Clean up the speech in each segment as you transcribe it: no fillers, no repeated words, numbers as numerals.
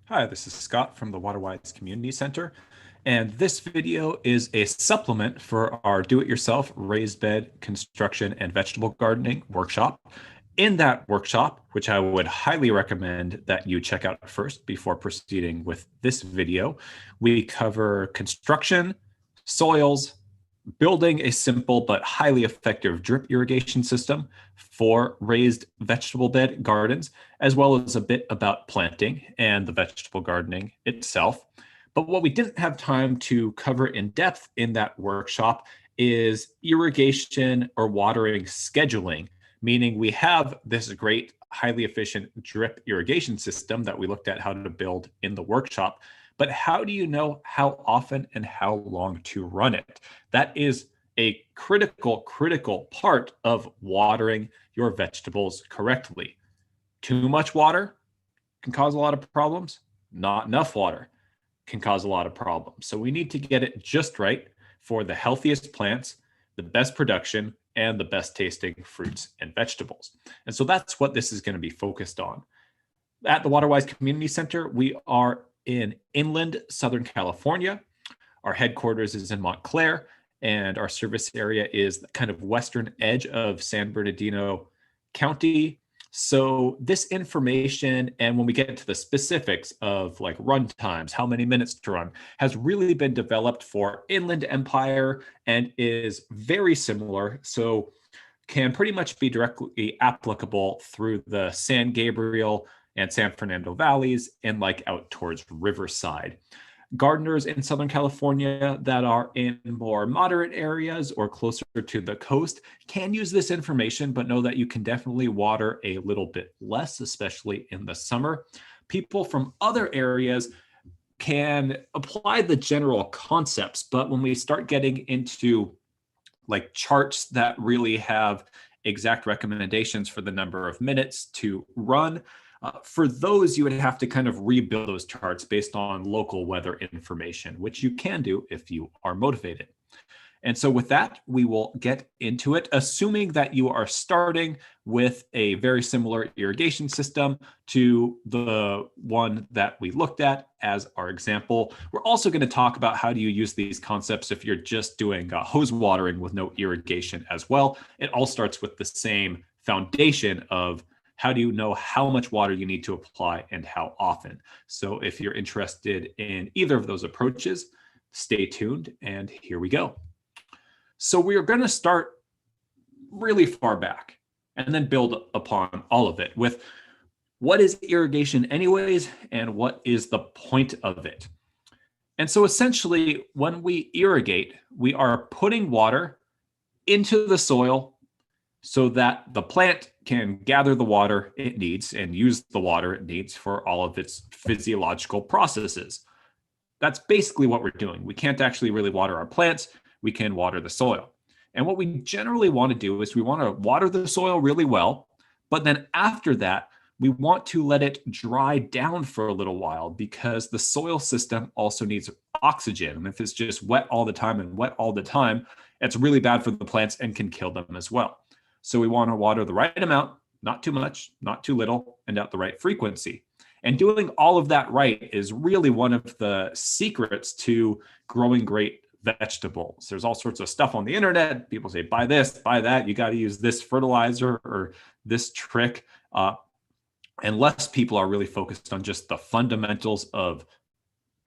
Hi, this is Scott from the WaterWise Community Center, and this video is a supplement for our do-it-yourself raised bed construction and vegetable gardening workshop. In that workshop, which I would highly recommend that you check out first before proceeding with this video, we cover construction, soils, building a simple but highly effective drip irrigation system for raised vegetable bed gardens, as well as a bit about planting and the vegetable gardening itself. But what we didn't have time to cover in depth in that workshop is irrigation or watering scheduling, meaning we have this great, highly efficient drip irrigation system that we looked at how to build in the workshop. But how do you know how often and how long to run it? That is a critical part of watering your vegetables correctly. Too much water can cause a lot of problems. Not enough water can cause a lot of problems. So we need to get it just right for the healthiest plants, the best production, and the best tasting fruits and vegetables. And so that's what this is going to be focused on. At the WaterWise Community Center, we are in inland Southern California. Our headquarters is in Montclair, and our service area is the kind of western edge of San Bernardino County. So this information, and when we get into the specifics of like run times, how many minutes to run, has really been developed for Inland Empire and is very similar. So can pretty much be directly applicable through the San Gabriel and San Fernando Valleys and like out towards Riverside. Gardeners in Southern California that are in more moderate areas or closer to the coast can use this information, but know that you can definitely water a little bit less, especially in the summer. People from other areas can apply the general concepts, but when we start getting into like charts that really have exact recommendations for the number of minutes to run, for those, you would have to kind of rebuild those charts based on local weather information, which you can do if you are motivated. And so with that, we will get into it, assuming that you are starting with a very similar irrigation system to the one that we looked at as our example. We're also going to talk about how do you use these concepts if you're just doing hose watering with no irrigation as well. It all starts with the same foundation of how do you know how much water you need to apply and how often? So if you're interested in either of those approaches, stay tuned, and here we go. So we are going to start really far back and then build upon all of it with what is irrigation anyways, and what is the point of it? And so essentially, when we irrigate, we are putting water into the soil so that the plant can gather the water it needs and use the water it needs for all of its physiological processes. That's basically what we're doing. We can't actually really water our plants. We can water the soil. And what we generally want to do is we want to water the soil really well, but then after that, we want to let it dry down for a little while because the soil system also needs oxygen. And if it's just wet all the time, it's really bad for the plants and can kill them as well. So we want to water the right amount, not too much, not too little, and at the right frequency. And doing all of that right is really one of the secrets to growing great vegetables. There's all sorts of stuff on the internet. People say, buy this, buy that. You got to use this fertilizer or this trick. And less people are really focused on just the fundamentals of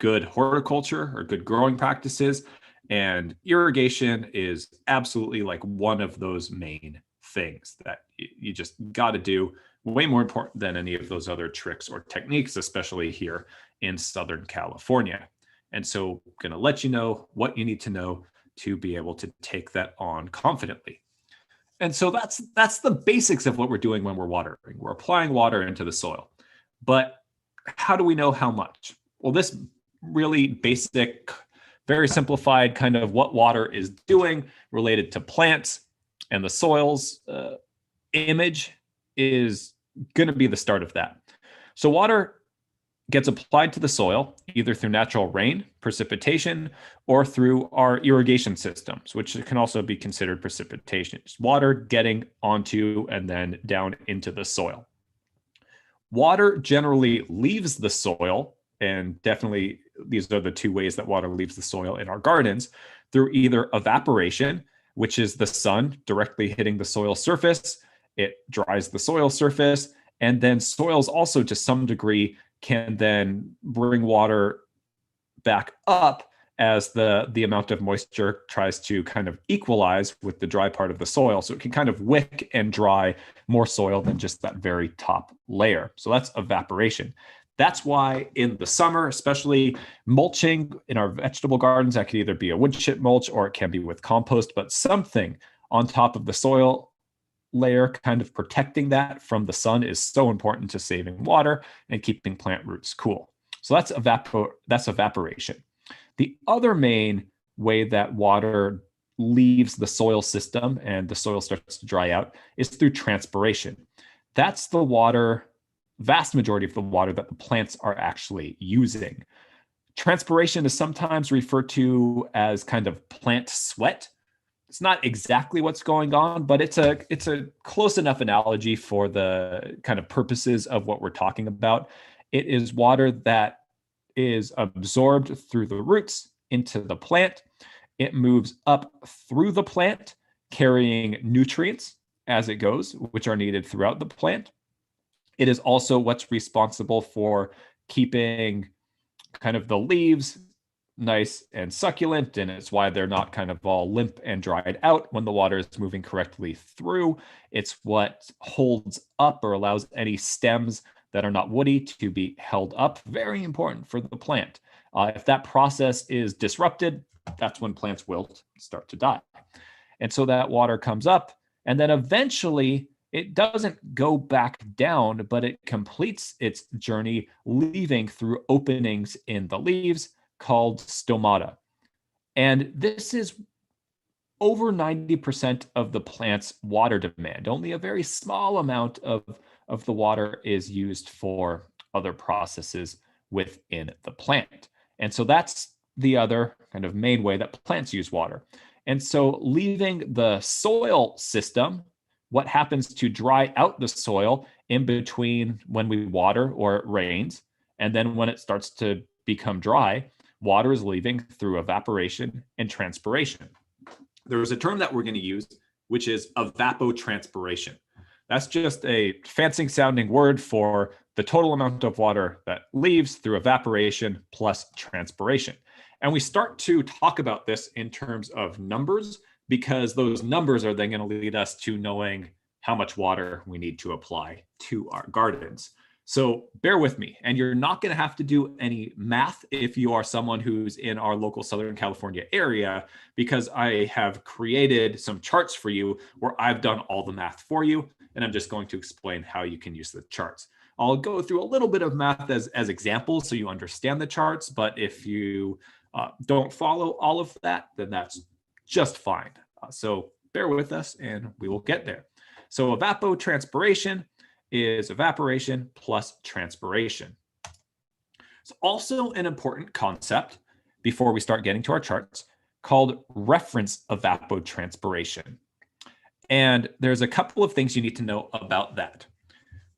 good horticulture or good growing practices. And irrigation is absolutely like one of those main things that you just got to do, way more important than any of those other tricks or techniques, especially here in Southern California. And so I'm going to let you know what you need to know to be able to take that on confidently. And so that's the basics of what we're doing when we're watering. We're applying water into the soil. But how do we know how much? Well, this really basic, very simplified kind of what water is doing related to plants and the soil's image is going to be the start of that. So water gets applied to the soil either through natural rain, precipitation, or through our irrigation systems, which can also be considered precipitation. It's water getting onto and then down into the soil. Water generally leaves the soil and definitely these are the two ways that water leaves the soil in our gardens, through either evaporation, which is the sun directly hitting the soil surface. It dries the soil surface, and then soils also to some degree can then bring water back up as the amount of moisture tries to kind of equalize with the dry part of the soil. So it can kind of wick and dry more soil than just that very top layer. So that's evaporation. That's why in the summer, especially mulching in our vegetable gardens, that could either be a wood chip mulch or it can be with compost, but something on top of the soil layer kind of protecting that from the sun is so important to saving water and keeping plant roots cool. So that's evaporation. The other main way that water leaves the soil system and the soil starts to dry out is through transpiration. That's the water, vast majority of the water that the plants are actually using. Transpiration is sometimes referred to as kind of plant sweat. It's not exactly what's going on, but it's a close enough analogy for the kind of purposes of what we're talking about. It is water that is absorbed through the roots into the plant. It moves up through the plant, carrying nutrients as it goes, which are needed throughout the plant. It is also what's responsible for keeping kind of the leaves nice and succulent, and it's why they're not kind of all limp and dried out when the water is moving correctly through. It's what holds up or allows any stems that are not woody to be held up. Very important for the plant. If that process is disrupted, that's when plants will start to die. And so that water comes up, and then eventually it doesn't go back down, but it completes its journey, leaving through openings in the leaves called stomata. And this is over 90% of the plant's water demand. Only a very small amount of the water is used for other processes within the plant. And so that's the other kind of main way that plants use water. And so leaving the soil system, what happens to dry out the soil in between when we water or it rains, and then when it starts to become dry, water is leaving through evaporation and transpiration. There's a term that we're going to use, which is evapotranspiration. That's just a fancy sounding word for the total amount of water that leaves through evaporation plus transpiration. And we start to talk about this in terms of numbers, because those numbers are then going to lead us to knowing how much water we need to apply to our gardens. So bear with me, and you're not going to have to do any math if you are someone who's in our local Southern California area, because I have created some charts for you where I've done all the math for you, and I'm just going to explain how you can use the charts. I'll go through a little bit of math as examples so you understand the charts, but if you don't follow all of that, then that's just fine. So bear with us and we will get there. So evapotranspiration is evaporation plus transpiration. It's also an important concept before we start getting to our charts called reference evapotranspiration. And there's a couple of things you need to know about that.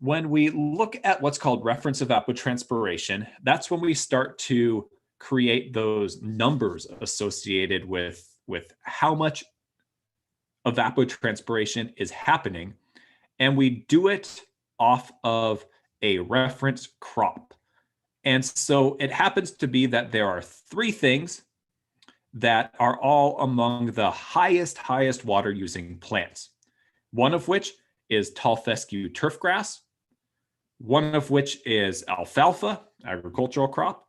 When we look at what's called reference evapotranspiration, that's when we start to create those numbers associated with how much evapotranspiration is happening. And we do it off of a reference crop. And so it happens to be that there are three things that are all among the highest water using plants. One of which is tall fescue turfgrass. One of which is alfalfa, agricultural crop.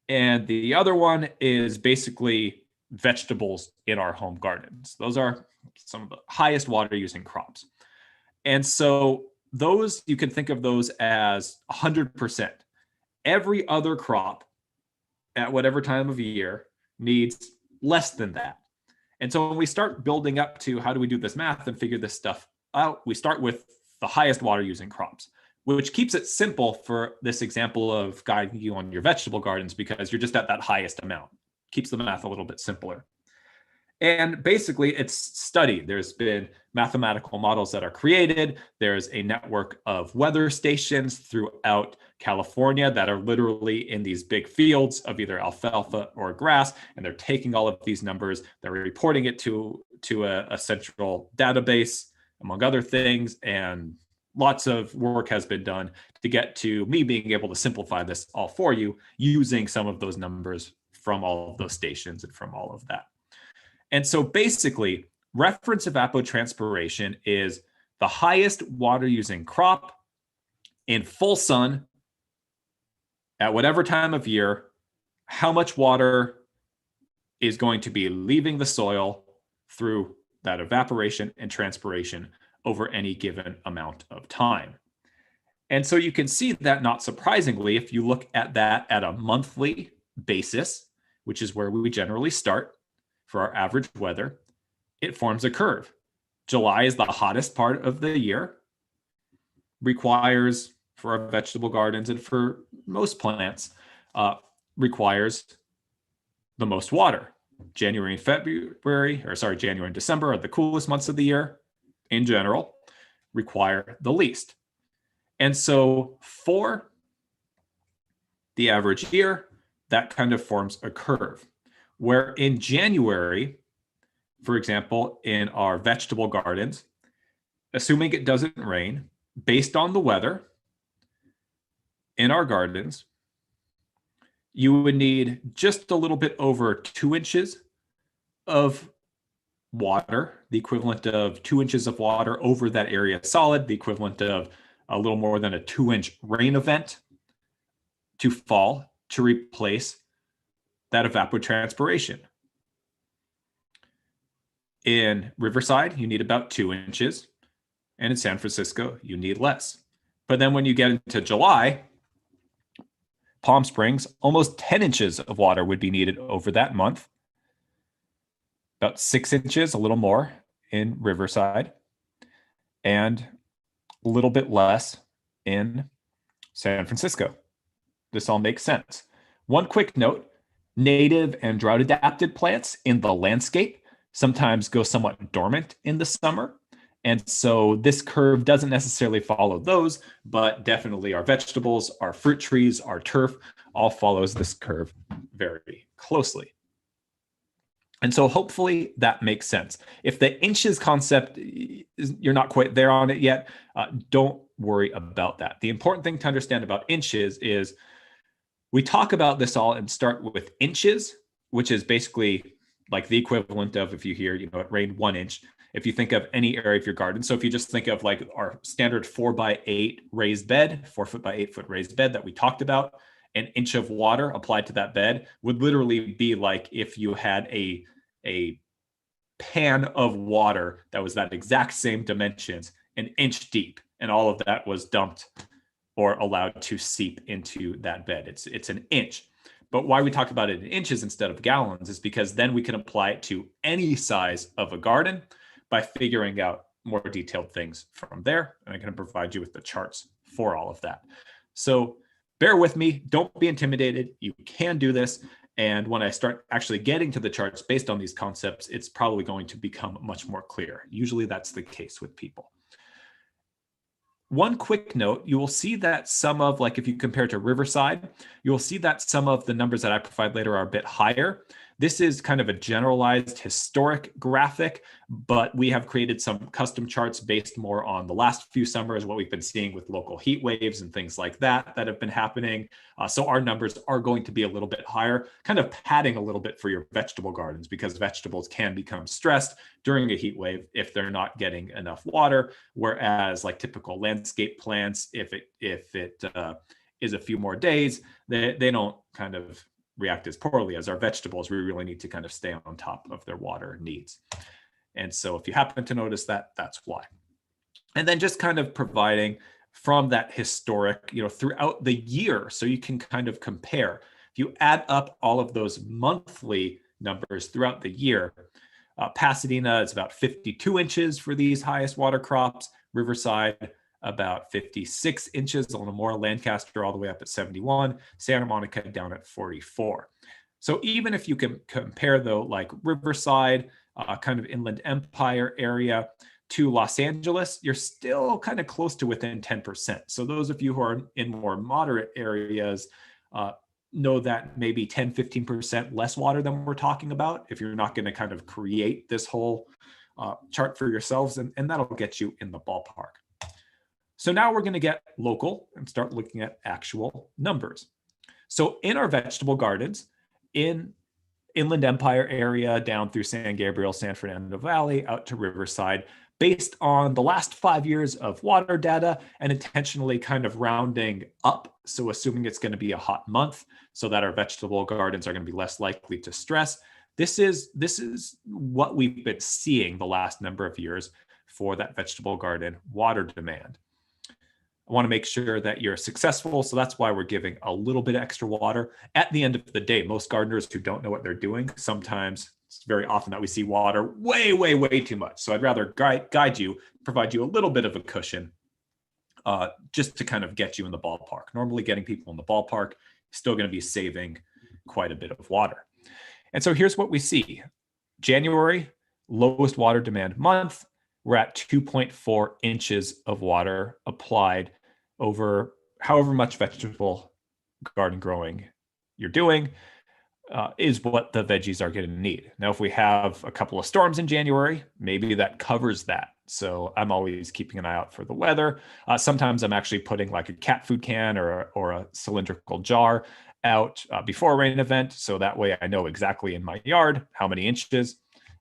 And the other one is basically vegetables in our home gardens. Those are some of the highest water using crops. And so those, you can think of those as 100%. Every other crop at whatever time of year needs less than that. And so when we start building up to how do we do this math and figure this stuff out, we start with the highest water using crops, which keeps it simple for this example of guiding you on your vegetable gardens, because you're just at that highest amount. Keeps the math a little bit simpler. And basically, it's studied. There's been mathematical models that are created. There's a network of weather stations throughout California that are literally in these big fields of either alfalfa or grass. And they're taking all of these numbers, they're reporting it to a central database, among other things. And lots of work has been done to get to me being able to simplify this all for you using some of those numbers from all of those stations and from all of that. And so basically, reference evapotranspiration is the highest water using crop in full sun at whatever time of year, how much water is going to be leaving the soil through that evaporation and transpiration over any given amount of time. And so you can see that, not surprisingly, if you look at that at a monthly basis, which is where we generally start for our average weather, it forms a curve. July is the hottest part of the year, requires for our vegetable gardens and for most plants, requires the most water. January and December are the coolest months of the year in general, require the least. And so for the average year, that kind of forms a curve, where in January, for example, in our vegetable gardens, assuming it doesn't rain, based on the weather in our gardens, you would need just a little bit over 2 inches of water, the equivalent of 2 inches of water over that area solid, the equivalent of a little more than a 2-inch rain event to fall to replace that evapotranspiration. In Riverside, you need about 2 inches, and in San Francisco, you need less. But then when you get into July, Palm Springs, almost 10 inches of water would be needed over that month. About 6 inches, a little more in Riverside, and a little bit less in San Francisco. This all makes sense. One quick note, native and drought adapted plants in the landscape sometimes go somewhat dormant in the summer. And so this curve doesn't necessarily follow those, but definitely our vegetables, our fruit trees, our turf all follows this curve very closely. And so hopefully that makes sense. If the inches concept, you're not quite there on it yet, don't worry about that. The important thing to understand about inches is we talk about this all and start with inches, which is basically like the equivalent of, if you hear, it rained 1 inch. If you think of any area of your garden, so if you just think of like our standard 4x8 raised bed, 4 foot by 8 foot raised bed that we talked about, an inch of water applied to that bed would literally be like if you had a pan of water that was that exact same dimensions, an inch deep, and all of that was dumped or allowed to seep into that bed. It's an inch. But why we talk about it in inches instead of gallons is because then we can apply it to any size of a garden by figuring out more detailed things from there. And I'm going to provide you with the charts for all of that. So bear with me. Don't be intimidated. You can do this. And when I start actually getting to the charts based on these concepts, it's probably going to become much more clear. Usually that's the case with people. One quick note, you will see that some of, like if you compare to Riverside, you'll see that some of the numbers that I provide later are a bit higher. This is kind of a generalized historic graphic, but we have created some custom charts based more on the last few summers, what we've been seeing with local heat waves and things like that have been happening. So our numbers are going to be a little bit higher, kind of padding a little bit for your vegetable gardens, because vegetables can become stressed during a heat wave if they're not getting enough water. Whereas like typical landscape plants, if it is a few more days, they don't kind of react as poorly as our vegetables. We really need to kind of stay on top of their water needs. And so if you happen to notice that, that's why. And then just kind of providing from that historic, throughout the year, so you can kind of compare. If you add up all of those monthly numbers throughout the year, Pasadena is about 52 inches for these highest water crops. Riverside, about 56 inches, a little more. Lancaster all the way up at 71. Santa Monica down at 44. So even if you can compare though, like Riverside, kind of Inland Empire area to Los Angeles, you're still kind of close to within 10%. So those of you who are in more moderate areas know that maybe 10, 15% less water than we're talking about if you're not going to kind of create this whole chart for yourselves, and that'll get you in the ballpark. So now we're going to get local and start looking at actual numbers. So in our vegetable gardens, in Inland Empire area, down through San Gabriel, San Fernando Valley, out to Riverside, based on the last 5 years of water data and intentionally kind of rounding up. So assuming it's going to be a hot month so that our vegetable gardens are going to be less likely to stress. This is what we've been seeing the last number of years for that vegetable garden water demand. I want to make sure that you're successful. So that's why we're giving a little bit extra water. At the end of the day, most gardeners who don't know what they're doing, sometimes it's very often that we see water way, way, way too much. So I'd rather guide you, provide you a little bit of a cushion just to kind of get you in the ballpark. Normally getting people in the ballpark, still going to be saving quite a bit of water. And so here's what we see. January, lowest water demand month. We're at 2.4 inches of water applied over however much vegetable garden growing you're doing is what the veggies are going to need. Now, if we have a couple of storms in January, maybe that covers that. So I'm always keeping an eye out for the weather. Sometimes I'm actually putting like a cat food can or a cylindrical jar out before a rain event. So that way I know exactly in my yard how many inches,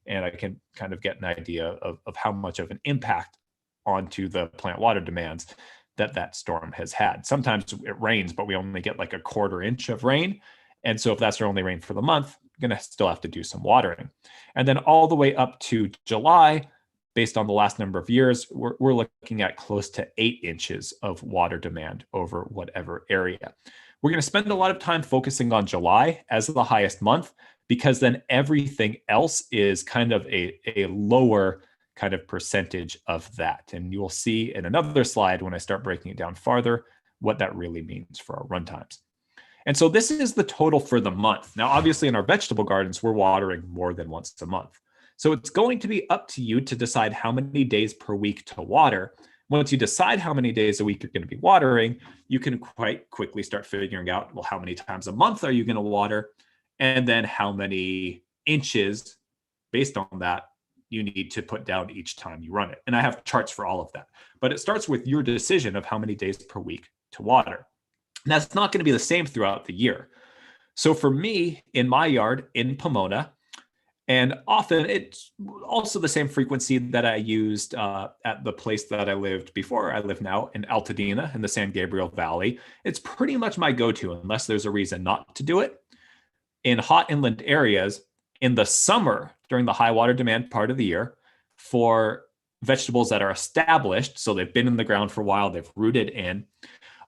and I can kind of get an idea of how much of an impact onto the plant water demands that storm has had. Sometimes it rains, but we only get like a 1/4 inch of rain. And so if that's our only rain for the month, I'm going to still have to do some watering. And then all the way up to July, based on the last number of years, we're looking at close to 8 inches of water demand over whatever area. We're going to spend a lot of time focusing on July as the highest month, because then everything else is kind of a lower kind of percentage of that. And you will see in another slide when I start breaking it down farther what that really means for our runtimes. And so this is the total for the month. Now, obviously in our vegetable gardens, we're watering more than once a month. So it's going to be up to you to decide how many days per week to water. Once you decide how many days a week you're going to be watering, you can quite quickly start figuring out, well, how many times a month are you going to water? And then how many inches based on that you need to put down each time you run it. And I have charts for all of that. But it starts with your decision of how many days per week to water. And that's not going to be the same throughout the year. So for me, in my yard in Pomona, and often it's also the same frequency that I used at the place that I lived before I live now in Altadena in the San Gabriel Valley. It's pretty much my go-to unless there's a reason not to do it. In hot inland areas, in the summer, during the high water demand part of the year, for vegetables that are established, so they've been in the ground for a while, they've rooted in,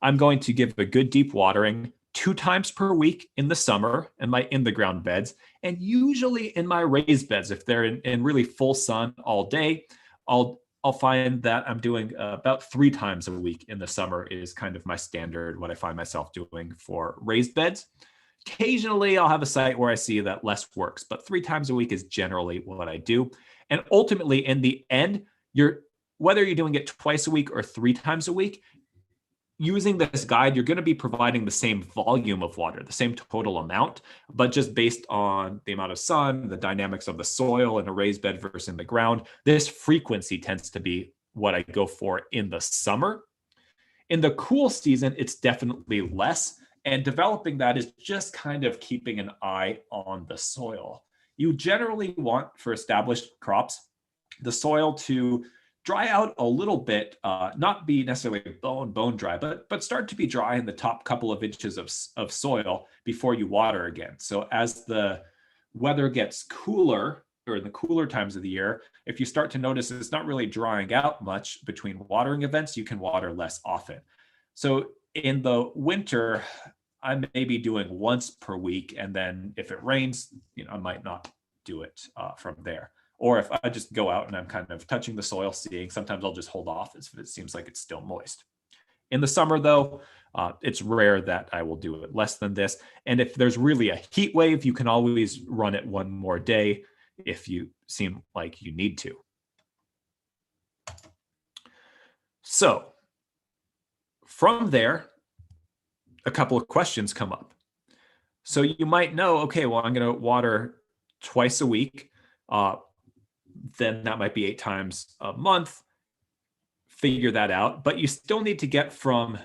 I'm going to give a good deep watering 2 times per week in the summer in my in the ground beds, and usually in my raised beds. If they're in really full sun all day, I'll find that I'm doing about 3 times a week in the summer is kind of my standard, what I find myself doing for raised beds. Occasionally, I'll have a site where I see that less works, but 3 times a week is generally what I do. And ultimately, in the end, whether you're doing it twice a week or 3 times a week, using this guide, you're going to be providing the same volume of water, the same total amount, but just based on the amount of sun, the dynamics of the soil in a raised bed versus in the ground, this frequency tends to be what I go for in the summer. In the cool season, it's definitely less. And developing that is just kind of keeping an eye on the soil. You generally want, for established crops, the soil to dry out a little bit, not be necessarily bone dry, but start to be dry in the top couple of inches of soil before you water again. So as the weather gets cooler, or in the cooler times of the year, if you start to notice it's not really drying out much between watering events, you can water less often. So in the winter, I may be doing once per week, and then if it rains, I might not do it from there. Or if I just go out and I'm kind of touching the soil, seeing, sometimes I'll just hold off if it seems like it's still moist. In the summer, though, it's rare that I will do it less than this. And if there's really a heat wave, you can always run it one more day if you seem like you need to. So from there, a couple of questions come up. So you might know, okay, well, I'm going to water twice a week. Then that might be 8 times a month. Figure that out. But you still need to get from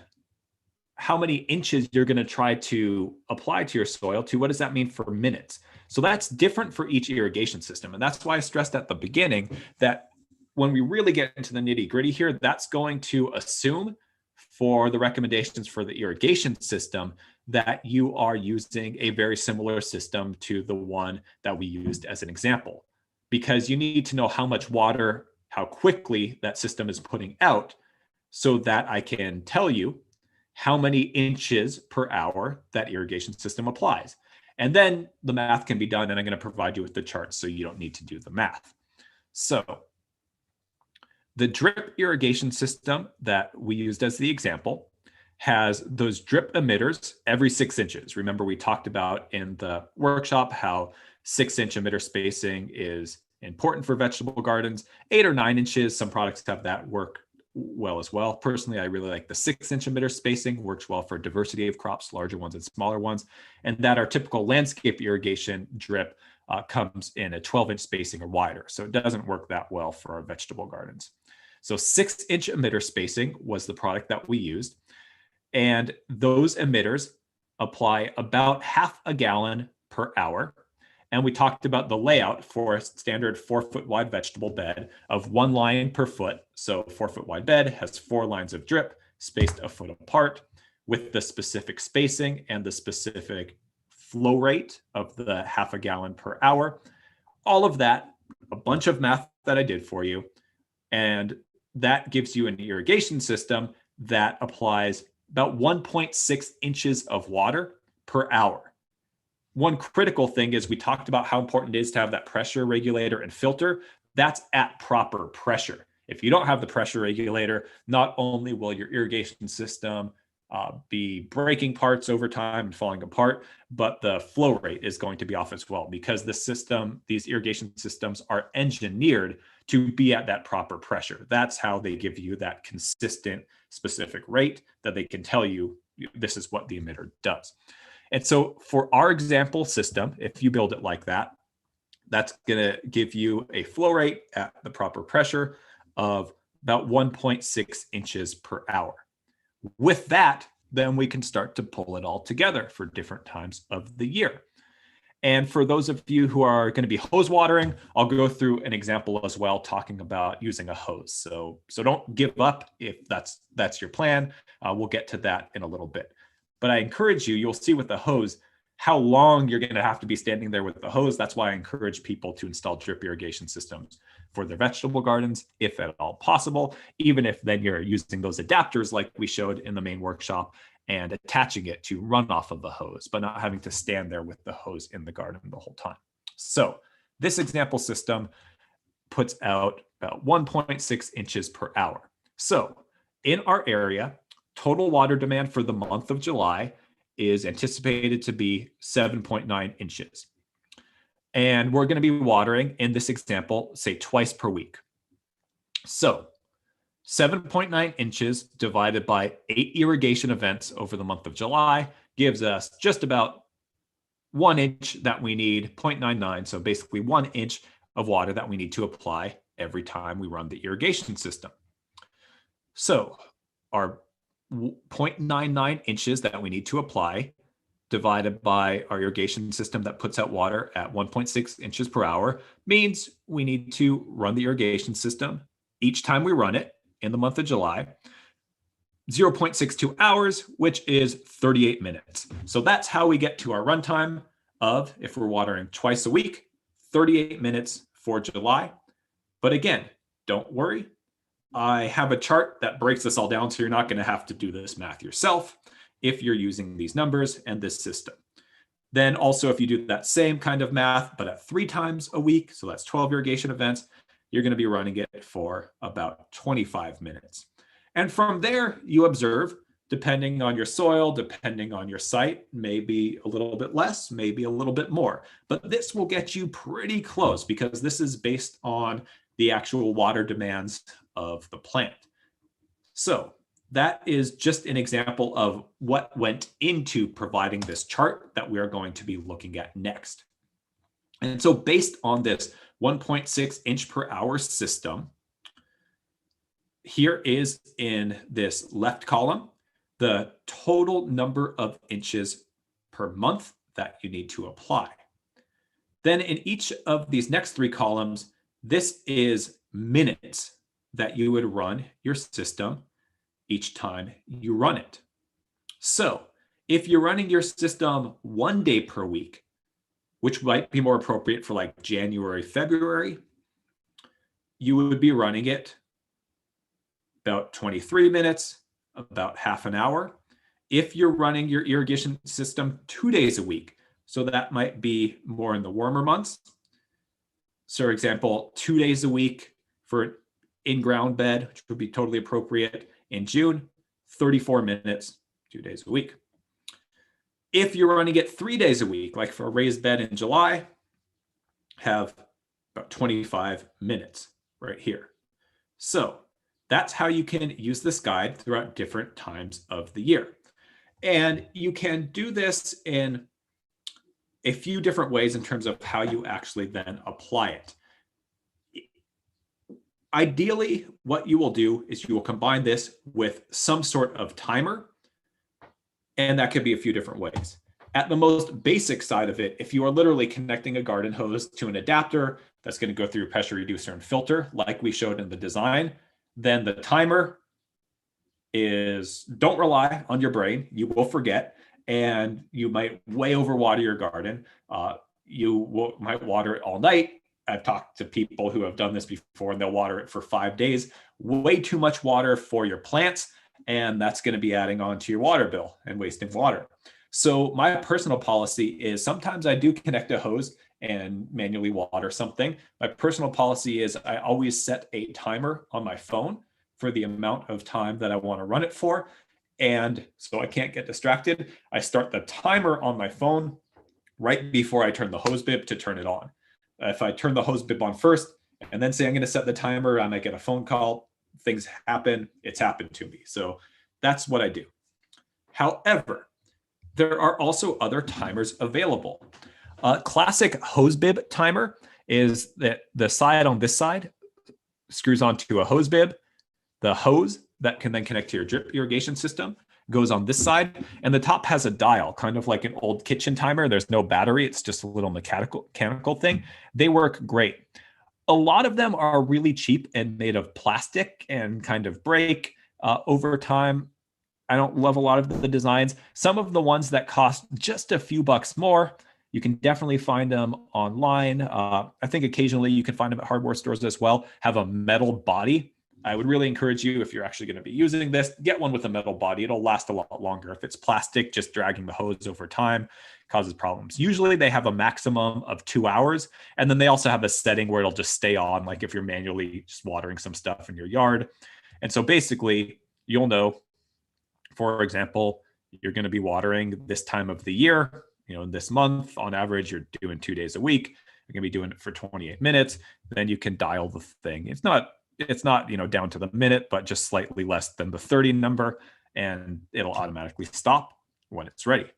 how many inches you're going to try to apply to your soil to what does that mean for minutes. So that's different for each irrigation system. And that's why I stressed at the beginning that when we really get into the nitty gritty here, that's going to assume for the recommendations for the irrigation system that you are using a very similar system to the one that we used as an example, because you need to know how much water, how quickly that system is putting out so that I can tell you how many inches per hour that irrigation system applies. And then the math can be done, and I'm going to provide you with the charts so you don't need to do the math. So the drip irrigation system that we used as the example has those drip emitters every 6 inches. Remember, we talked about in the workshop how 6-inch emitter spacing is important for vegetable gardens. 8 or 9 inches, some products have that work well as well. Personally, I really like the 6-inch emitter spacing, works well for diversity of crops, larger ones and smaller ones. And that our typical landscape irrigation drip comes in a 12-inch spacing or wider. So it doesn't work that well for our vegetable gardens. So 6-inch emitter spacing was the product that we used. And those emitters apply about half a gallon per hour. And we talked about the layout for a standard 4-foot wide vegetable bed of 1 line per foot. So 4-foot wide bed has 4 lines of drip spaced a foot apart with the specific spacing and the specific flow rate of the half a gallon per hour. All of that, a bunch of math that I did for you. And that gives you an irrigation system that applies about 1.6 inches of water per hour. One critical thing is we talked about how important it is to have that pressure regulator and filter. That's at proper pressure. If you don't have the pressure regulator, not only will your irrigation system be breaking parts over time and falling apart, but the flow rate is going to be off as well, because these irrigation systems are engineered to be at that proper pressure. That's how they give you that consistent, specific rate that they can tell you this is what the emitter does. And so for our example system, if you build it like that, that's going to give you a flow rate at the proper pressure of about 1.6 inches per hour. With that, then we can start to pull it all together for different times of the year. And for those of you who are going to be hose watering, I'll go through an example as well, talking about using a hose. So don't give up if that's your plan. We'll get to that in a little bit. But I encourage you, you'll see with the hose, how long you're going to have to be standing there with the hose. That's why I encourage people to install drip irrigation systems for their vegetable gardens, if at all possible, even if then you're using those adapters like we showed in the main workshop and attaching it to run off of the hose, but not having to stand there with the hose in the garden the whole time. So this example system puts out about 1.6 inches per hour. So in our area, total water demand for the month of July is anticipated to be 7.9 inches. And we're going to be watering in this example, say twice per week. So 7.9 inches divided by 8 irrigation events over the month of July gives us just about 1 inch that we need, 0.99. So basically 1 inch of water that we need to apply every time we run the irrigation system. So our 0.99 inches that we need to apply divided by our irrigation system that puts out water at 1.6 inches per hour means we need to run the irrigation system each time we run it in the month of July, 0.62 hours, which is 38 minutes. So that's how we get to our runtime of, if we're watering twice a week, 38 minutes for July. But again, don't worry. I have a chart that breaks this all down, so you're not going to have to do this math yourself if you're using these numbers and this system. Then also, if you do that same kind of math, but at 3 times a week, so that's 12 irrigation events, you're going to be running it for about 25 minutes. And from there, you observe depending on your soil, depending on your site, maybe a little bit less, maybe a little bit more. But this will get you pretty close because this is based on the actual water demands of the plant. So that is just an example of what went into providing this chart that we are going to be looking at next. And so based on this 1.6 inch per hour system, here is in this left column, the total number of inches per month that you need to apply. Then in each of these next three columns, this is minutes that you would run your system each time you run it. So if you're running your system 1 day per week, which might be more appropriate for like January, February, you would be running it about 23 minutes, about half an hour. If you're running your irrigation system 2 days a week, so that might be more in the warmer months. So for example, 2 days a week for in-ground bed, which would be totally appropriate in June, 34 minutes, 2 days a week. If you're running it 3 days a week, like for a raised bed in July, have about 25 minutes right here. So that's how you can use this guide throughout different times of the year. And you can do this in a few different ways in terms of how you actually then apply it. Ideally, what you will do is you will combine this with some sort of timer, and that could be a few different ways. At the most basic side of it, if you are literally connecting a garden hose to an adapter that's going to go through a pressure reducer and filter, like we showed in the design, then the timer is, don't rely on your brain. You will forget, and you might way overwater your garden. Might water it all night. I've talked to people who have done this before, and they'll water it for 5 days. Way too much water for your plants, and that's going to be adding on to your water bill and wasting water. So my personal policy is sometimes I do connect a hose and manually water something. My personal policy is I always set a timer on my phone for the amount of time that I want to run it for. And so I can't get distracted. I start the timer on my phone right before I turn the Hosebib to turn it on. If I turn the Hosebib on first and then say I'm going to set the timer, I might get a phone call, things happen, it's happened to me. So that's what I do. However, there are also other timers available. Classic Hosebib timer is that the side on this side screws onto a Hosebib. The hose that can then connect to your drip irrigation system goes on this side, and the top has a dial, kind of like an old kitchen timer. There's no battery. It's just a little mechanical thing. They work great. A lot of them are really cheap and made of plastic and kind of break over time. I don't love a lot of the designs. Some of the ones that cost just a few bucks more, you can definitely find them online. I think occasionally you can find them at hardware stores as well, have a metal body. I would really encourage you, if you're actually going to be using this, get one with a metal body. It'll last a lot longer. If it's plastic, just dragging the hose over time causes problems. Usually they have a maximum of 2 hours. And then they also have a setting where it'll just stay on, like if you're manually just watering some stuff in your yard. And so basically, you'll know, for example, you're going to be watering this time of the year, this month, on average, you're doing 2 days a week. You're going to be doing it for 28 minutes. Then you can dial the thing. It's not down to the minute, but just slightly less than the 30 number, and it'll automatically stop when it's ready.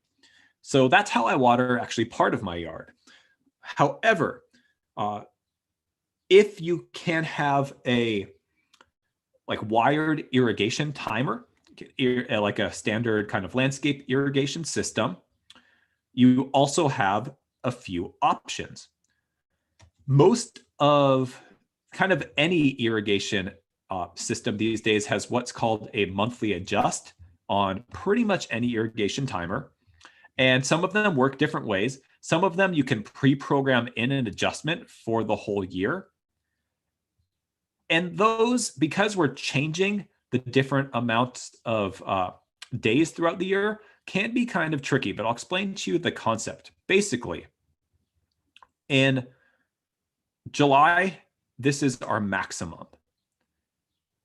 So that's how I water actually part of my yard. However, if you can have a wired irrigation timer, like a standard kind of landscape irrigation system, you also have a few options. Most of kind of any irrigation system these days has what's called a monthly adjust on pretty much any irrigation timer. And some of them work different ways. Some of them you can pre-program in an adjustment for the whole year. And those, because we're changing the different amounts of days throughout the year, can be kind of tricky, but I'll explain to you the concept. Basically, in July, this is our maximum.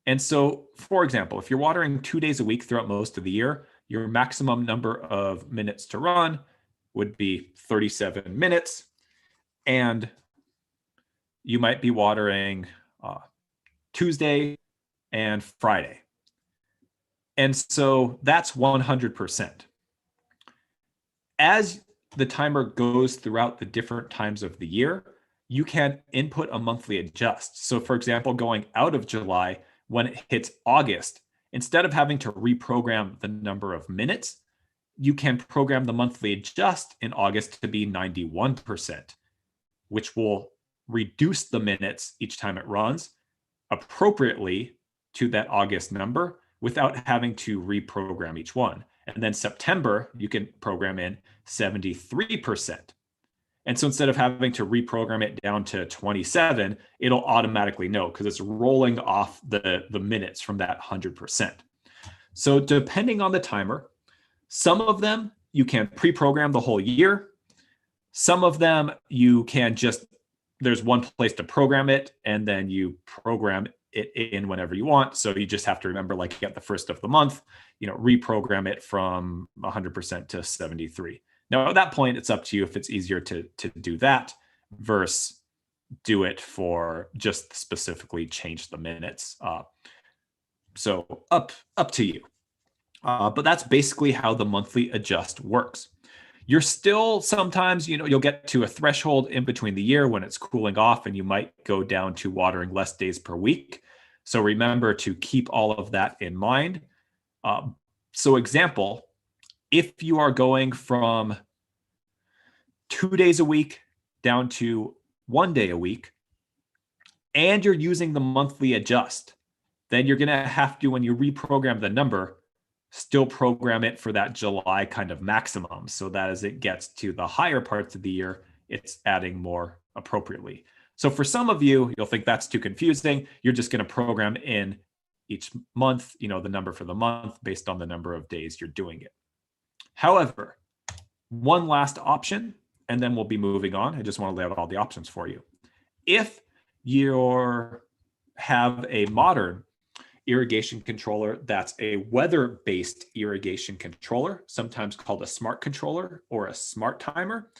And so, for example, if you're watering 2 days a week throughout most of the year, your maximum number of minutes to run would be 37 minutes. And you might be watering Tuesday and Friday. And so that's 100%. As the timer goes throughout the different times of the year, you can input a monthly adjust. So for example, going out of July, when it hits August, instead of having to reprogram the number of minutes, you can program the monthly adjust in August to be 91%, which will reduce the minutes each time it runs appropriately to that August number without having to reprogram each one. And then September, you can program in 73%. And so instead of having to reprogram it down to 27, it'll automatically know because it's rolling off the minutes from that 100%. So depending on the timer, some of them you can pre-program the whole year. Some of them you can just, there's one place to program it and then you program it in whenever you want. So you just have to remember, like at the first of the month, reprogram it from 100% to 73. Now, at that point, it's up to you if it's easier to do that versus do it for just specifically change the minutes. So up to you. But that's basically how the monthly adjust works. You're still sometimes, you'll get to a threshold in between the year when it's cooling off and you might go down to watering less days per week. So remember to keep all of that in mind. So example, if you are going from 2 days a week down to 1 day a week, and you're using the monthly adjust, then you're going to have to, when you reprogram the number, still program it for that July kind of maximum so that as it gets to the higher parts of the year, it's adding more appropriately. So for some of you, you'll think that's too confusing. You're just going to program in each month, the number for the month based on the number of days you're doing it. However, one last option, and then we'll be moving on. I just want to lay out all the options for you. If you have a modern irrigation controller that's a weather-based irrigation controller, sometimes called a smart controller or a smart timer,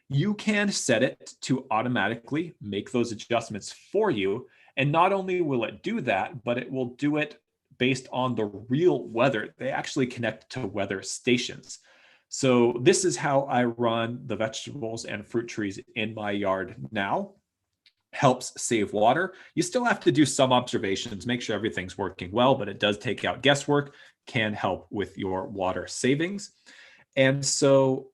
you can set it to automatically make those adjustments for you. And not only will it do that, but it will do it based on the real weather. They actually connect to weather stations. So this is how I run the vegetables and fruit trees in my yard now. Helps save water. You still have to do some observations, make sure everything's working well, but it does take out guesswork, can help with your water savings. And so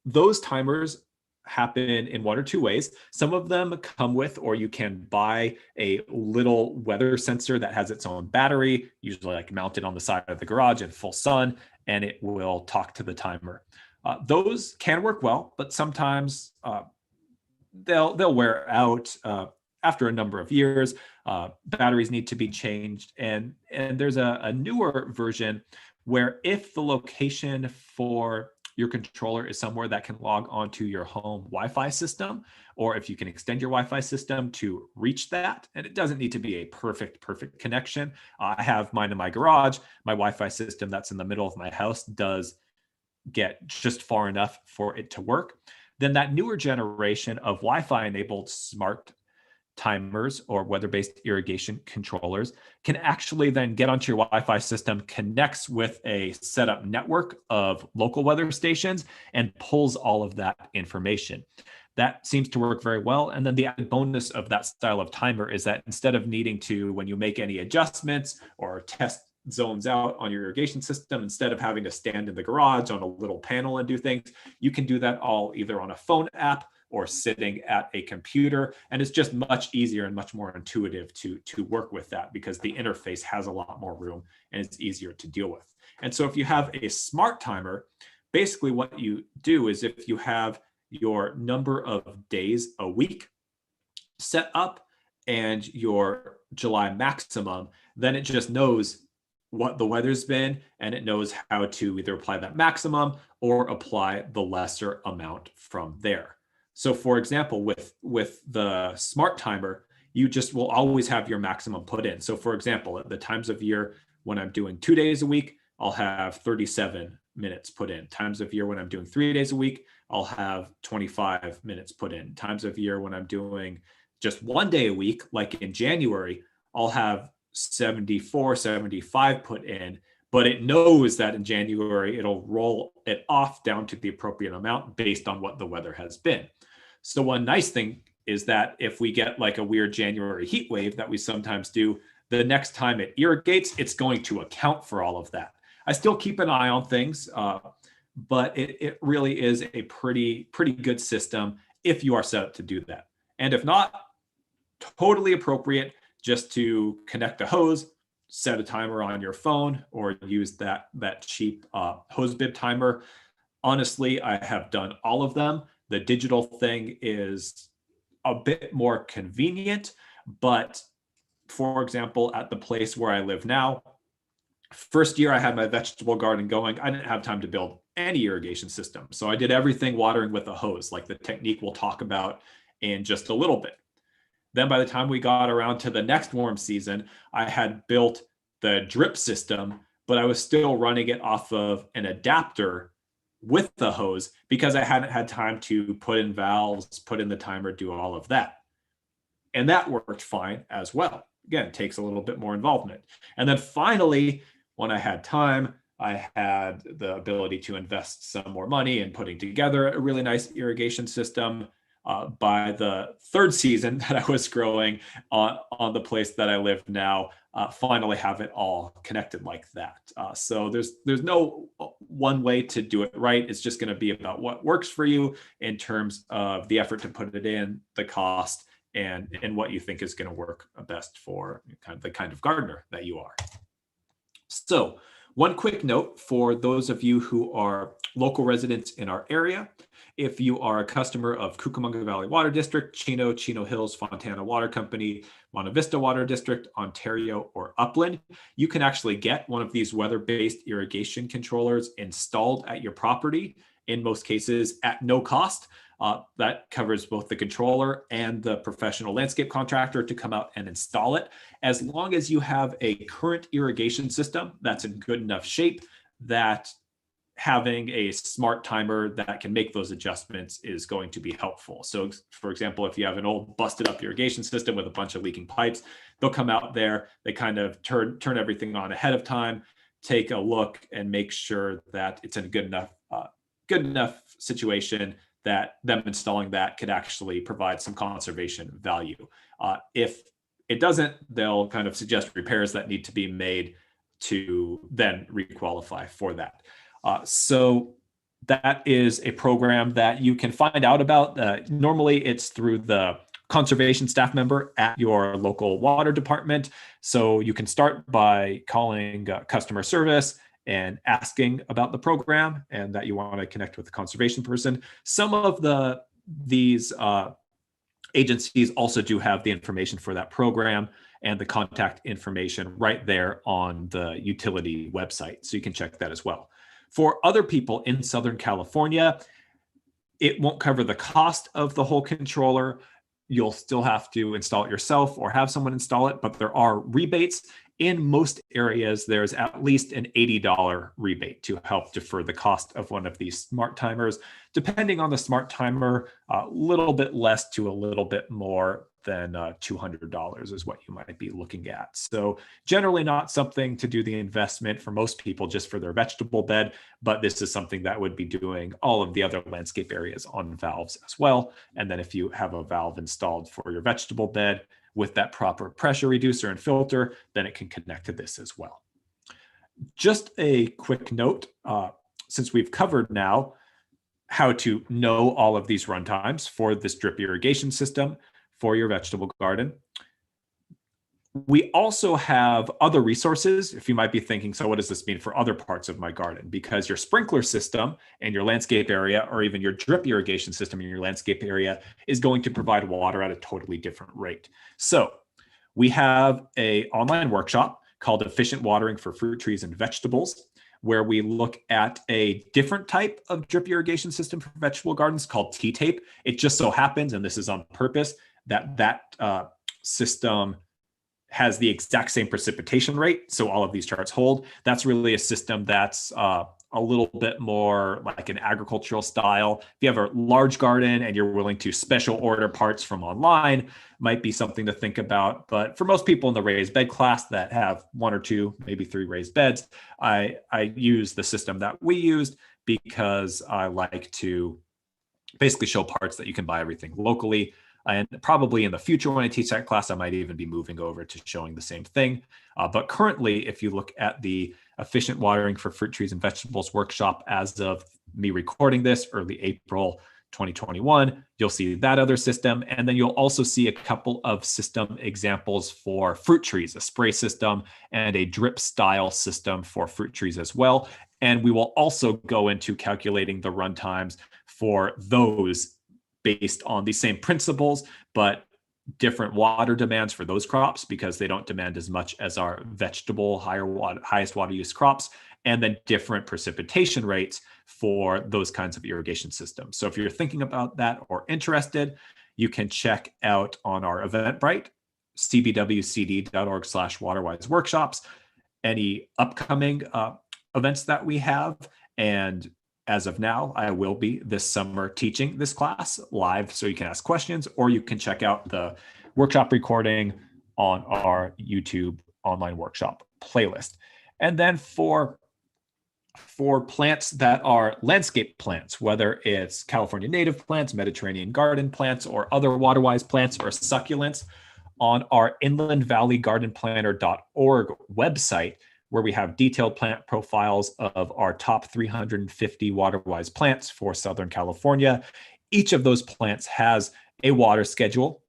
those timers happen in one or two ways. Some of them come with, or you can buy a little weather sensor that has its own battery, usually like mounted on the side of the garage in full sun, and it will talk to the timer. Those can work well, but sometimes they'll wear out after a number of years. Batteries need to be changed, and there's a newer version where if the location for your controller is somewhere that can log onto your home Wi-Fi system, or if you can extend your Wi-Fi system to reach that, and it doesn't need to be a perfect connection. I have mine in my garage. My Wi-Fi system that's in the middle of my house does get just far enough for it to work. Then that newer generation of Wi-Fi enabled smart timers or weather-based irrigation controllers can actually then get onto your Wi-Fi system, connects with a setup network of local weather stations, and pulls all of that information. That seems to work very well. And then the added bonus of that style of timer is that instead of needing to, when you make any adjustments or test zones out on your irrigation system, instead of having to stand in the garage on a little panel and do things, you can do that all either on a phone app or sitting at a computer. And it's just much easier and much more intuitive to work with that because the interface has a lot more room and it's easier to deal with. And so if you have a smart timer, basically what you do is if you have your number of days a week set up and your July maximum, then it just knows what the weather's been and it knows how to either apply that maximum or apply the lesser amount from there. So for example, with the smart timer, you just will always have your maximum put in. So for example, at the times of year when I'm doing 2 days a week, I'll have 37 minutes put in. Times of year when I'm doing 3 days a week, I'll have 25 minutes put in. Times of year when I'm doing just 1 day a week, like in January, I'll have 74, 75 put in, but it knows that in January, it'll roll it off down to the appropriate amount based on what the weather has been. So one nice thing is that if we get like a weird January heat wave that we sometimes do, the next time it irrigates, it's going to account for all of that. I still keep an eye on things, but it really is a pretty good system if you are set up to do that. And if not, totally appropriate just to connect a hose, set a timer on your phone, or use that cheap Hosebib timer. Honestly, I have done all of them. The digital thing is a bit more convenient, but for example, at the place where I live now, first year I had my vegetable garden going, I didn't have time to build any irrigation system. So I did everything watering with a hose, like the technique we'll talk about in just a little bit. Then by the time we got around to the next warm season, I had built the drip system, but I was still running it off of an adapter with the hose because I hadn't had time to put in valves, put in the timer, do all of that. And that worked fine as well. Again, it takes a little bit more involvement. And then finally, when I had time, I had the ability to invest some more money in putting together a really nice irrigation system. By the third season that I was growing on the place that I live now, finally have it all connected like that. So there's no one way to do it right. It's just going to be about what works for you in terms of the effort to put it in, the cost, and what you think is going to work best for the kind of gardener that you are. So one quick note for those of you who are local residents in our area. If you are a customer of Cucamonga Valley Water District, Chino Hills, Fontana Water Company, Monte Vista Water District, Ontario, or Upland, you can actually get one of these weather-based irrigation controllers installed at your property, in most cases at no cost. That covers both the controller and the professional landscape contractor to come out and install it. As long as you have a current irrigation system that's in good enough shape that having a smart timer that can make those adjustments is going to be helpful. So for example, if you have an old busted up irrigation system with a bunch of leaking pipes, they'll come out there, they kind of turn everything on ahead of time, take a look and make sure that it's in a good enough situation that them installing that could actually provide some conservation value. If it doesn't, they'll kind of suggest repairs that need to be made to then requalify for that. So that is a program that you can find out about. Normally it's through the conservation staff member at your local water department. So you can start by calling customer service and asking about the program and that you want to connect with the conservation person. Some of these agencies also do have the information for that program and the contact information right there on the utility website. So you can check that as well. For other people in Southern California, it won't cover the cost of the whole controller. You'll still have to install it yourself or have someone install it, but there are rebates. In most areas, there's at least an $80 rebate to help defer the cost of one of these smart timers. Depending on the smart timer, a little bit less to a little bit more than $200 is what you might be looking at. So generally not something to do the investment for most people just for their vegetable bed, but this is something that would be doing all of the other landscape areas on valves as well. And then if you have a valve installed for your vegetable bed with that proper pressure reducer and filter, then it can connect to this as well. Just a quick note, since we've covered now how to know all of these runtimes for this drip irrigation system for your vegetable garden, we also have other resources. If you might be thinking, so what does this mean for other parts of my garden? Because your sprinkler system and your landscape area, or even your drip irrigation system in your landscape area, is going to provide water at a totally different rate. So we have an online workshop called Efficient Watering for Fruit Trees and Vegetables, where we look at a different type of drip irrigation system for vegetable gardens called T-tape. It just so happens, and this is on purpose, that system has the exact same precipitation rate, so all of these charts hold. That's really a system that's a little bit more like an agricultural style. If you have a large garden and you're willing to special order parts from online, might be something to think about. But for most people in the raised bed class that have 1 or 2, maybe 3 raised beds, I use the system that we used because I like to basically show parts that you can buy everything locally. And probably in the future, when I teach that class, I might even be moving over to showing the same thing. But currently, if you look at the Efficient Watering for Fruit, Trees, and Vegetables workshop as of me recording this, early April 2021, you'll see that other system. And then you'll also see a couple of system examples for fruit trees, a spray system and a drip style system for fruit trees as well. And we will also go into calculating the run times for those based on the same principles, but different water demands for those crops because they don't demand as much as our vegetable highest water use crops, and then different precipitation rates for those kinds of irrigation systems. So if you're thinking about that or interested, you can check out on our Eventbrite, cbwcd.org/waterwise workshops, any upcoming events that we have. And as of now, I will be this summer teaching this class live, so you can ask questions, or you can check out the workshop recording on our YouTube online workshop playlist. And then for plants that are landscape plants, whether it's California native plants, Mediterranean garden plants, or other waterwise plants or succulents, on our inlandvalleygardenplanner.org website, where we have detailed plant profiles of our top 350 waterwise plants for Southern California. Each of those plants has a water schedule,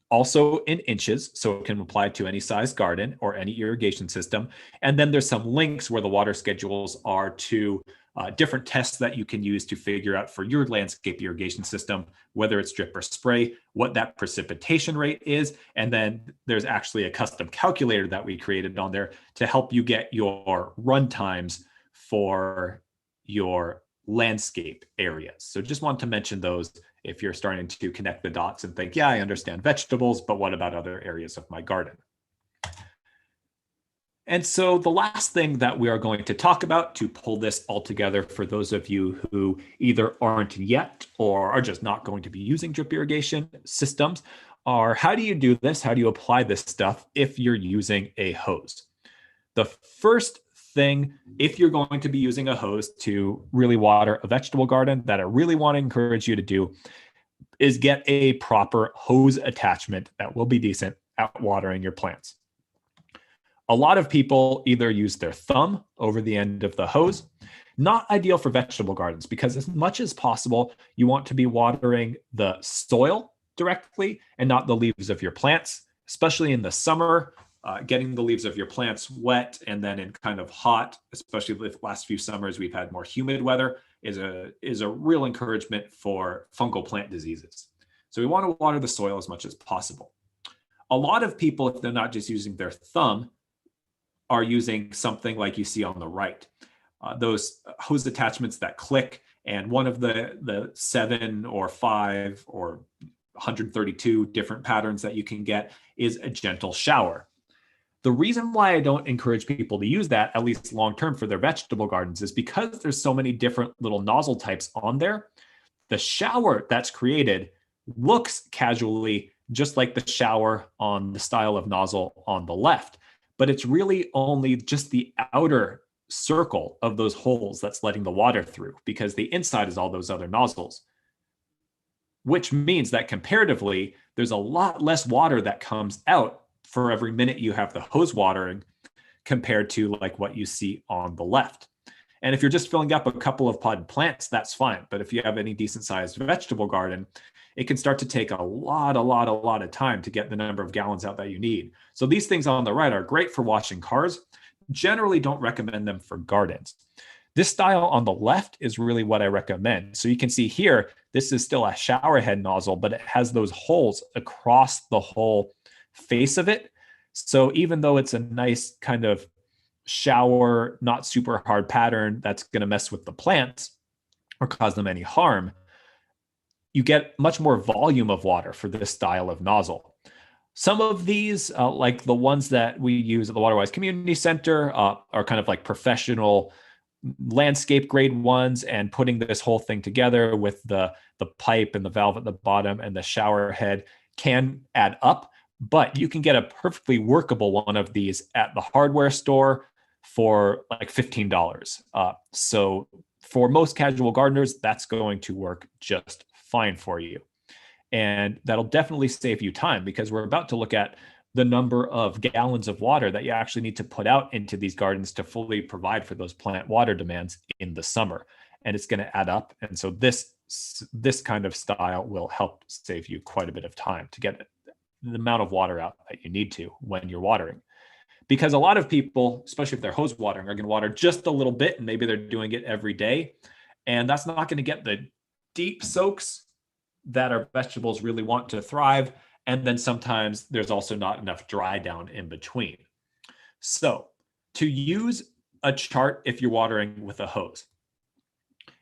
also in inches, so it can apply to any size garden or any irrigation system. And then there's some links where the water schedules are to different tests that you can use to figure out for your landscape irrigation system, whether it's drip or spray, what that precipitation rate is. And then there's actually a custom calculator that we created on there to help you get your run times for your landscape areas. So just want to mention those if you're starting to connect the dots and think, yeah, I understand vegetables, but what about other areas of my garden? And so the last thing that we are going to talk about to pull this all together for those of you who either aren't yet or are just not going to be using drip irrigation systems are, how do you do this? How do you apply this stuff if you're using a hose? The first thing, if you're going to be using a hose to really water a vegetable garden, that I really want to encourage you to do is get a proper hose attachment that will be decent at watering your plants. A lot of people either use their thumb over the end of the hose. Not ideal for vegetable gardens because as much as possible, you want to be watering the soil directly and not the leaves of your plants, especially in the summer. Getting the leaves of your plants wet and then in kind of hot, especially the last few summers we've had more humid weather, is a real encouragement for fungal plant diseases. So we want to water the soil as much as possible. A lot of people, if they're not just using their thumb, are using something like you see on the right. Those hose attachments that click, and one of the 7 or 5 or 132 different patterns that you can get is a gentle shower. The reason why I don't encourage people to use that, at least long-term for their vegetable gardens, is because there's so many different little nozzle types on there. The shower that's created looks casually just like the shower on the style of nozzle on the left, but it's really only just the outer circle of those holes that's letting the water through, because the inside is all those other nozzles, which means that comparatively, there's a lot less water that comes out for every minute you have the hose watering compared to like what you see on the left. And if you're just filling up a couple of potted plants, that's fine. But if you have any decent sized vegetable garden, it can start to take a lot of time to get the number of gallons out that you need. So these things on the right are great for washing cars. Generally don't recommend them for gardens. This style on the left is really what I recommend. So you can see here, this is still a shower head nozzle, but it has those holes across the whole face of it. So even though it's a nice kind of shower, not super hard pattern that's going to mess with the plants or cause them any harm, you get much more volume of water for this style of nozzle. Some of these, like the ones that we use at the Waterwise Community Center, are kind of like professional landscape grade ones, and putting this whole thing together with the pipe and the valve at the bottom and the shower head can add up. But you can get a perfectly workable one of these at the hardware store for like $15. So for most casual gardeners, that's going to work just fine for you. And that'll definitely save you time, because we're about to look at the number of gallons of water that you actually need to put out into these gardens to fully provide for those plant water demands in the summer. And it's going to add up. And so this kind of style will help save you quite a bit of time to get the amount of water out that you need to when you're watering. Because a lot of people, especially if they're hose watering, are going to water just a little bit, and maybe they're doing it every day. And that's not going to get the deep soaks that our vegetables really want to thrive. And then sometimes there's also not enough dry down in between. So to use a chart if you're watering with a hose,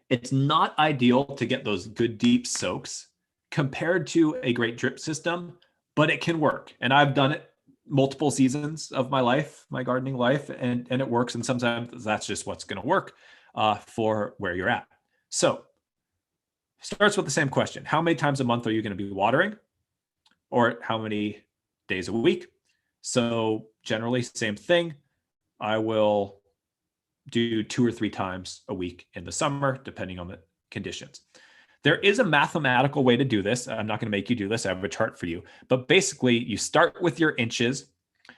it's not ideal to get those good deep soaks compared to a great drip system, but it can work. And I've done it multiple seasons of my life, my gardening life, and it works. And sometimes that's just what's going to work for where you're at. So starts with the same question. How many times a month are you going to be watering? Or how many days a week? So generally, same thing. I will do 2 or 3 times a week in the summer, depending on the conditions. There is a mathematical way to do this. I'm not going to make you do this. I have a chart for you. But basically, you start with your inches.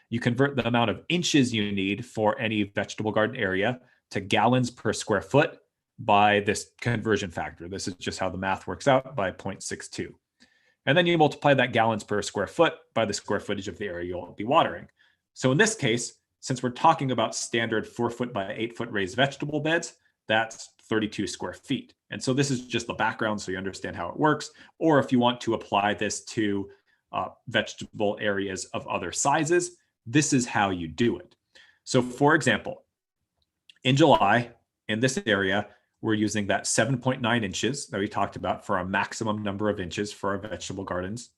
You convert the amount of inches you need for any vegetable garden area to gallons per square foot by this conversion factor. This is just how the math works out, by 0.62. And then you multiply that gallons per square foot by the square footage of the area you'll be watering. So in this case, since we're talking about standard 4-foot by 8-foot raised vegetable beds, that's 32 square feet. And so this is just the background so you understand how it works. Or if you want to apply this to vegetable areas of other sizes, this is how you do it. So for example, in July, in this area, we're using that 7.9 inches that we talked about for a maximum number of inches for our vegetable gardens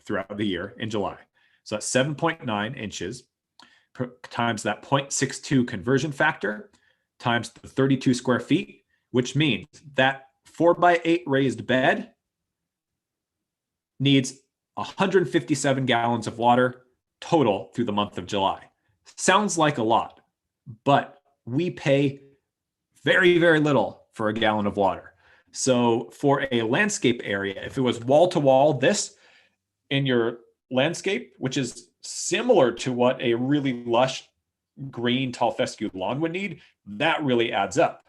throughout the year in July. So that's 7.9 inches times that 0.62 conversion factor times the 32 square feet, which means that 4x8 raised bed needs 157 gallons of water total through the month of July. Sounds like a lot, but we pay very, very little for a gallon of water. So for a landscape area, if it was wall to wall, this in your landscape, which is similar to what a really lush green tall fescue lawn would need, that really adds up.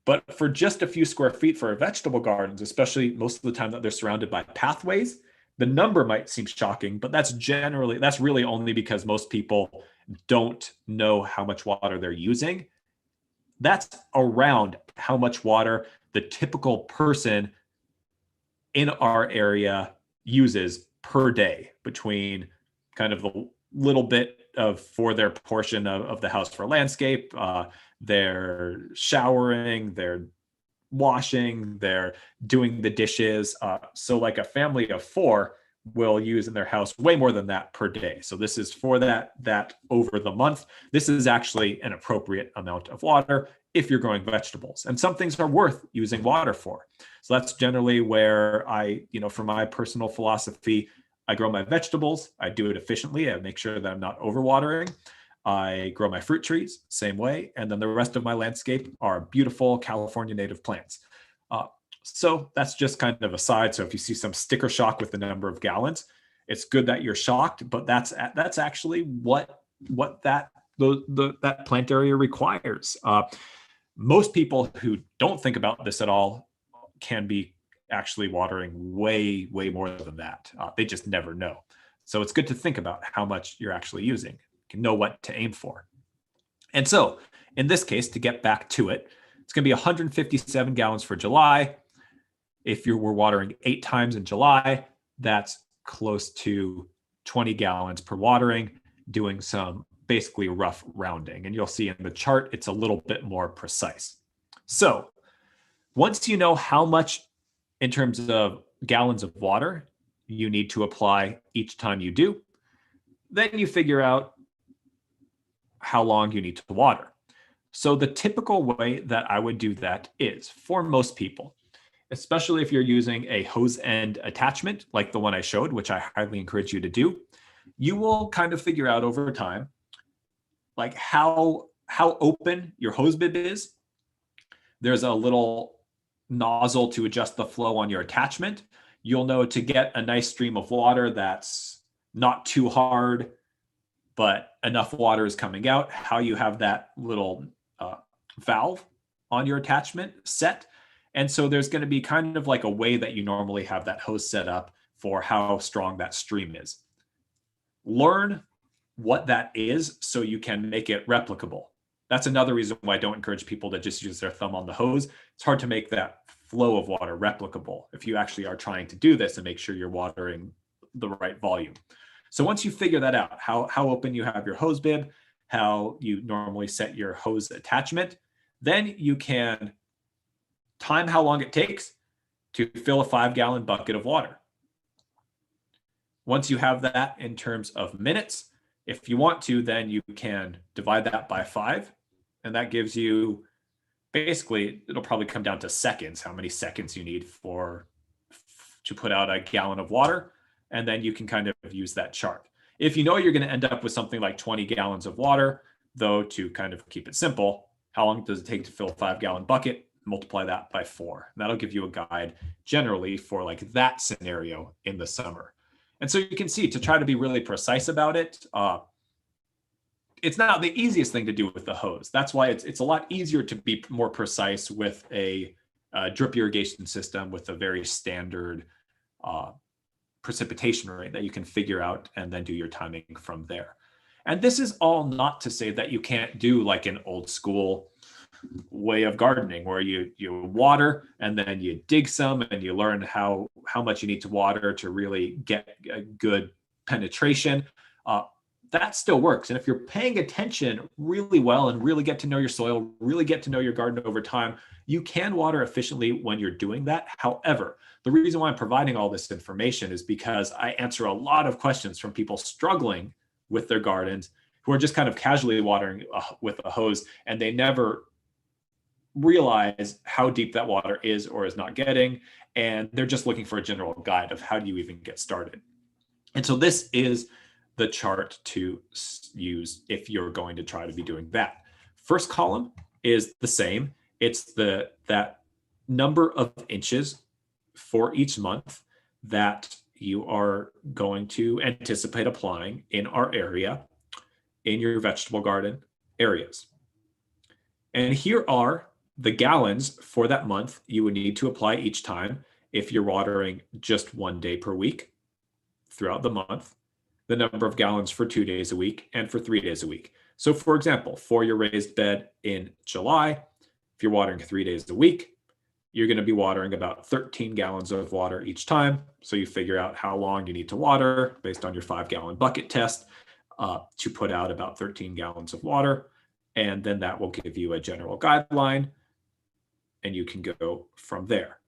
But for just a few square feet for vegetable gardens, especially most of the time that they're surrounded by pathways, the number might seem shocking, but that's really only because most people don't know how much water they're using. That's around how much water the typical person in our area uses per day, between kind of the little bit of for their portion of the house for landscape, they're showering, they're washing, they're doing the dishes. So like a family of 4 will use in their house way more than that per day. So this is for that over the month. This is actually an appropriate amount of water if you're growing vegetables. And some things are worth using water for. So that's generally where for my personal philosophy, I grow my vegetables, I do it efficiently, I make sure that I'm not overwatering. I grow my fruit trees, same way. And then the rest of my landscape are beautiful California native plants. So that's just kind of a side. So if you see some sticker shock with the number of gallons, it's good that you're shocked, but that's actually what that plant area requires. Most people who don't think about this at all can be actually watering way, way more than that. They just never know. So it's good to think about how much you're actually using. You can know what to aim for. And so in this case, to get back to it, it's going to be 157 gallons for July. If you were watering 8 times in July, that's close to 20 gallons per watering, doing some basically rough rounding. And you'll see in the chart, it's a little bit more precise. So once you know how much in terms of gallons of water you need to apply each time you do. Then you figure out how long you need to water. So the typical way that I would do that is, for most people, especially if you're using a hose end attachment like the one I showed, which I highly encourage you to do, you will kind of figure out over time like how open your hose bib is. There's a little nozzle to adjust the flow on your attachment. You'll know to get a nice stream of water that's not too hard, but enough water is coming out, how you have that little valve on your attachment set. And so there's going to be kind of like a way that you normally have that hose set up for how strong that stream is. Learn what that is so you can make it replicable. That's another reason why I don't encourage people to just use their thumb on the hose. It's hard to make that flow of water replicable if you actually are trying to do this and make sure you're watering the right volume. So once you figure that out, how open you have your hose bib, how you normally set your hose attachment, then you can time how long it takes to fill a 5-gallon bucket of water. Once you have that in terms of minutes, if you want to, then you can divide that by 5. And that gives you, basically, it'll probably come down to seconds, how many seconds you need to put out a gallon of water. And then you can kind of use that chart. If you know you're going to end up with something like 20 gallons of water, though, to kind of keep it simple, how long does it take to fill a 5-gallon bucket? Multiply that by 4. And that'll give you a guide generally for like that scenario in the summer. And so you can see, to try to be really precise about it, it's not the easiest thing to do with the hose. That's why it's a lot easier to be more precise with a drip irrigation system with a very standard precipitation rate that you can figure out and then do your timing from there. And this is all not to say that you can't do like an old school way of gardening where you water and then you dig some and you learn how much you need to water to really get a good penetration. That still works. And if you're paying attention really well and really get to know your soil, really get to know your garden over time, you can water efficiently when you're doing that. However, the reason why I'm providing all this information is because I answer a lot of questions from people struggling with their gardens who are just kind of casually watering with a hose, and they never realize how deep that water is or is not getting. And they're just looking for a general guide of how do you even get started. And so this is the chart to use if you're going to try to be doing that. First column is the same. It's that number of inches for each month that you are going to anticipate applying in our area, in your vegetable garden areas. And here are the gallons for that month you would need to apply each time if you're watering just 1 day per week throughout the month, the number of gallons for 2 days a week and for 3 days a week. So for example, for your raised bed in July, if you're watering 3 days a week, you're going to be watering about 13 gallons of water each time. So you figure out how long you need to water based on your 5-gallon bucket test to put out about 13 gallons of water. And then that will give you a general guideline and you can go from there.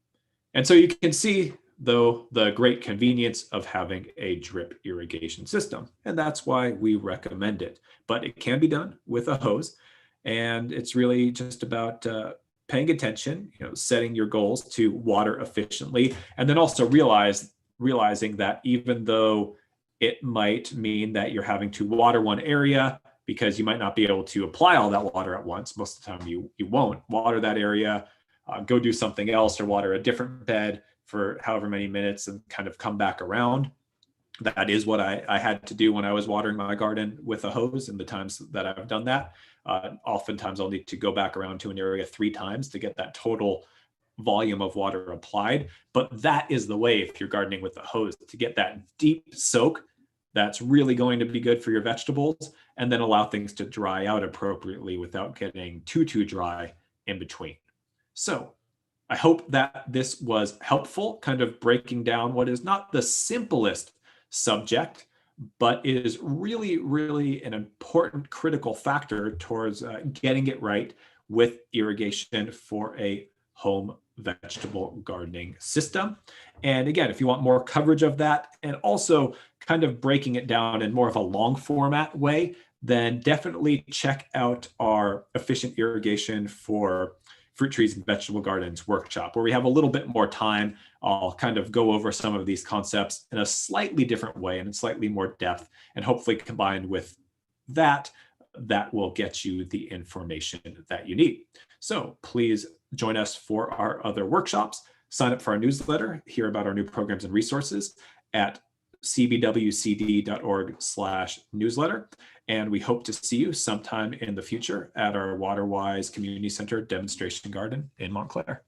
And so you can see, though, the great convenience of having a drip irrigation system. And that's why we recommend it. But it can be done with a hose. And it's really just about paying attention, setting your goals to water efficiently, and then also realizing that even though it might mean that you're having to water one area because you might not be able to apply all that water at once, most of the time you won't water that area, go do something else or water a different bed for however many minutes and kind of come back around. That is what I had to do when I was watering my garden with a hose, and the times that I've done that. Oftentimes I'll need to go back around to an area 3 times to get that total volume of water applied. But that is the way, if you're gardening with a hose, to get that deep soak that's really going to be good for your vegetables, and then allow things to dry out appropriately without getting too dry in between. So I hope that this was helpful, kind of breaking down what is not the simplest subject, but is really, really an important critical factor towards getting it right with irrigation for a home vegetable gardening system. And again, if you want more coverage of that and also kind of breaking it down in more of a long format way, then definitely check out our efficient irrigation for fruit trees and vegetable gardens workshop, where we have a little bit more time. I'll kind of go over some of these concepts in a slightly different way and in slightly more depth, and hopefully combined with that, that will get you the information that you need. So please join us for our other workshops. Sign up for our newsletter, hear about our new programs and resources at cbwcd.org/newsletter. And we hope to see you sometime in the future at our WaterWise Community Center demonstration garden in Montclair.